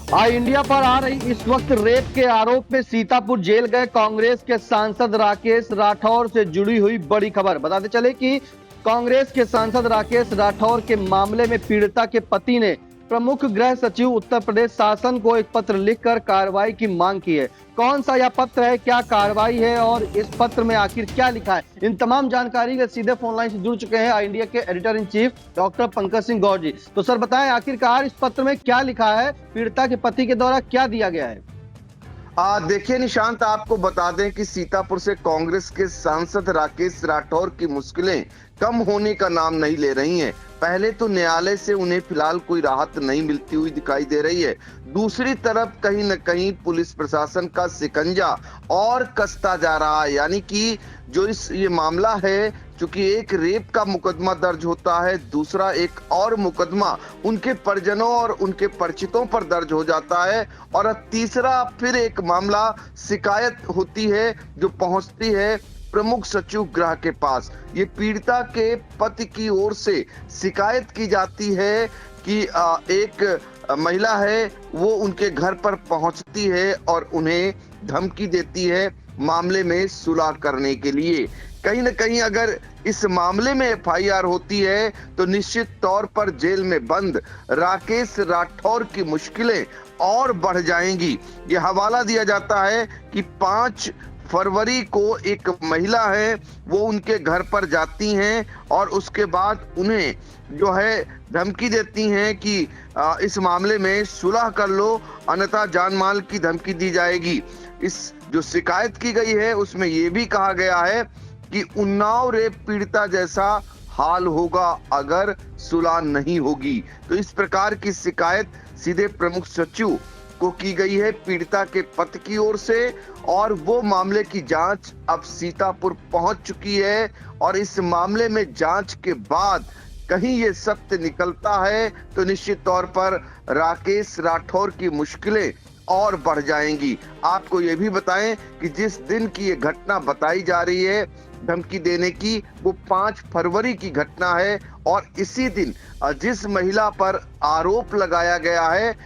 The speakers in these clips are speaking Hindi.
इंडिया पर आ रही इस वक्त रेप के आरोप में सीतापुर जेल गए कांग्रेस के सांसद राकेश राठौर से जुड़ी हुई बड़ी खबर। बताते चले कि कांग्रेस के सांसद राकेश राठौर के मामले में पीड़िता के पति ने प्रमुख गृह सचिव उत्तर प्रदेश शासन को एक पत्र लिखकर कार्रवाई की मांग की है। कौन सा यह पत्र है, क्या कार्रवाई है और इस पत्र में आखिर क्या लिखा है, इन तमाम जानकारी के सीधे फोन लाइन से जुड़ चुके हैं आई इंडिया के editor in chief doctor Pankaj Singh Gaur ji. तो सर बताएं, आखिरकार इस पत्र में क्या लिखा है, पीड़िता के पति के द्वारा क्या दिया गया है? देखिए निशांत, आपको बता दें कि सीतापुर से कांग्रेस के सांसद राकेश राठौर की मुश्किलें कम होने का नाम नहीं ले रही हैं। पहले तो न्यायालय से उन्हें फिलहाल कोई राहत नहीं मिलती हुई दिखाई दे रही है। दूसरी तरफ कहीं न कहीं पुलिस प्रशासन का शिकंजा और कसता जा रहा है। यानी कि जो ये मामला है, चूंकि एक रेप का मुकदमा दर्ज होता है, दूसरा एक और मुकदमा उनके परिजनों और उनके परिचितों पर दर्ज हो जाता है, और तीसरा फिर एक मामला शिकायत होती है जो पहुंचती है प्रमुख सचिव गृह के पास। ये पीड़िता के पति की ओर से शिकायत की जाती है कि एक महिला है वो उनके घर पर पहुंचती है और उन्हें धमकी देती है मामले में सुलह करने के लिए। कहीं न कहीं अगर इस मामले में एफआईआर होती है तो निश्चित तौर पर जेल में बंद राकेश राठौर की मुश्किलें और बढ़ जाएंगी। ये हवाला दिया जाता है कि 5 फरवरी को एक महिला है वो उनके घर पर जाती हैं और उसके बाद उन्हें जो है धमकी देती हैं कि इस मामले में सुलह कर लो, अन्यथा जान माल की धमकी दी जाएगी। इस जो शिकायत की गई है उसमें यह भी कहा गया है कि उन्नाव रेप पीड़िता जैसा हाल होगा अगर सुलह नहीं होगी। तो इस प्रकार की शिकायत सीधे प्रमुख सचिव को की गई है पीड़िता के पति की ओर से, और वो मामले की जांच अब सीतापुर पहुंच चुकी है। और इस मामले में जांच के बाद कहीं ये सत्य निकलता है तो निश्चित तौर पर राकेश राठौर की मुश्किलें और बढ़ जाएंगी। आपको ये भी बताएं कि जिस दिन की ये घटना बताई जा रही है धमकी देने की, वो 5 फरवरी की घटना है, और इसी दिन जिस महिला पर आरोप लगाया गया है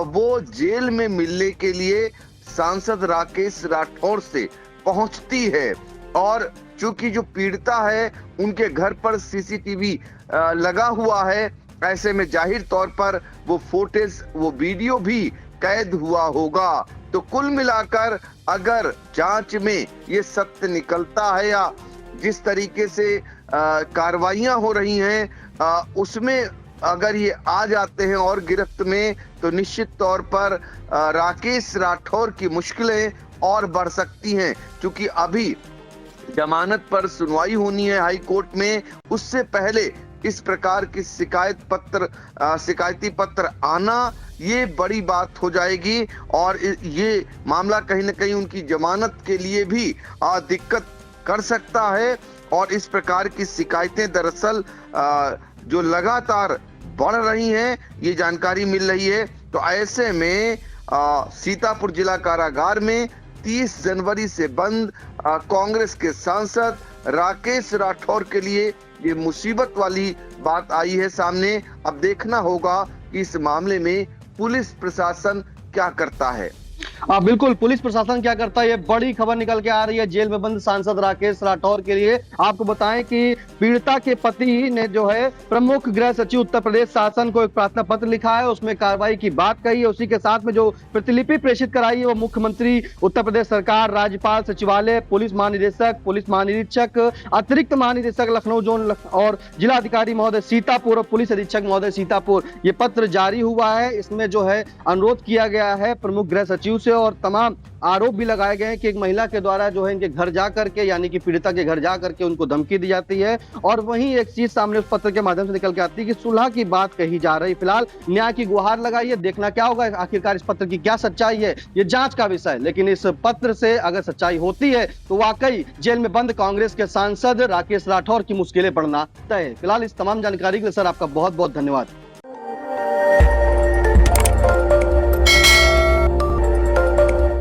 वो जेल में मिलने के लिए सांसद राकेश राठौर से पहुंचती है। और चूंकि जो पीड़िता है उनके घर पर सीसीटीवी लगा हुआ है, ऐसे में जाहिर तौर पर वो फुटेज, वो वीडियो भी कैद हुआ होगा। तो कुल मिलाकर अगर जांच में ये सत्य निकलता है या जिस तरीके से कार्रवाइयां हो रही हैं उसमें अगर ये आ जाते हैं और गिरफ्त में, तो निश्चित तौर पर राकेश राठौर की मुश्किलें और बढ़ सकती हैं। क्योंकि अभी जमानत पर सुनवाई होनी है हाई कोर्ट में, उससे पहले इस प्रकार की शिकायती पत्र आना ये बड़ी बात हो जाएगी, और ये मामला कहीं न कहीं उनकी जमानत के लिए भी दिक्कत कर सकता है। और इस प्रकार की शिकायतें दरअसल जो लगातार बढ़ रही हैं, ये जानकारी मिल रही है। तो ऐसे में सीतापुर जिला कारागार में 30 जनवरी से बंद कांग्रेस के सांसद राकेश राठौर के लिए ये मुसीबत वाली बात आई है सामने। अब देखना होगा कि इस मामले में पुलिस प्रशासन क्या करता है। बिल्कुल, पुलिस प्रशासन क्या करता है, ये बड़ी खबर निकल के आ रही है जेल में बंद सांसद राकेश राठौर के लिए। आपको बताएं कि पीड़िता के पति ने जो है प्रमुख गृह सचिव उत्तर प्रदेश शासन को एक प्रार्थना पत्र लिखा है, उसमें कार्रवाई की बात कही है। उसी के साथ में जो प्रतिलिपि प्रेषित कराई है वो मुख्यमंत्री, उत्तर प्रदेश सरकार, राज्यपाल, सचिवालय, पुलिस महानिदेशक, पुलिस महानिरीक्षक, अतिरिक्त महानिदेशक लखनऊ जोन और जिलाधिकारी महोदय सीतापुर और पुलिस अधीक्षक महोदय सीतापुर, ये पत्र जारी हुआ है। इसमें जो है अनुरोध किया गया है प्रमुख गृह सचिव से, और तमाम आरोप भी लगाए गए हैं कि एक महिला के द्वारा जो है इनके घर जा करके, यानी कि पीड़िता के घर जा करके उनको धमकी दी जाती है। और वहीं एक चीज सामने उस पत्र के माध्यम से निकल के आती है कि सुलह की बात कही जा रही। फिलहाल न्याय की गुहार लगाई है, देखना क्या होगा आखिरकार इस पत्र की क्या सच्चाई है, ये जांच का विषय है। लेकिन इस पत्र से अगर सच्चाई होती है तो वाकई जेल में बंद कांग्रेस के सांसद राकेश राठौर की मुश्किलें बढ़ना तय है। फिलहाल इस तमाम जानकारी के लिए सर आपका बहुत बहुत धन्यवाद।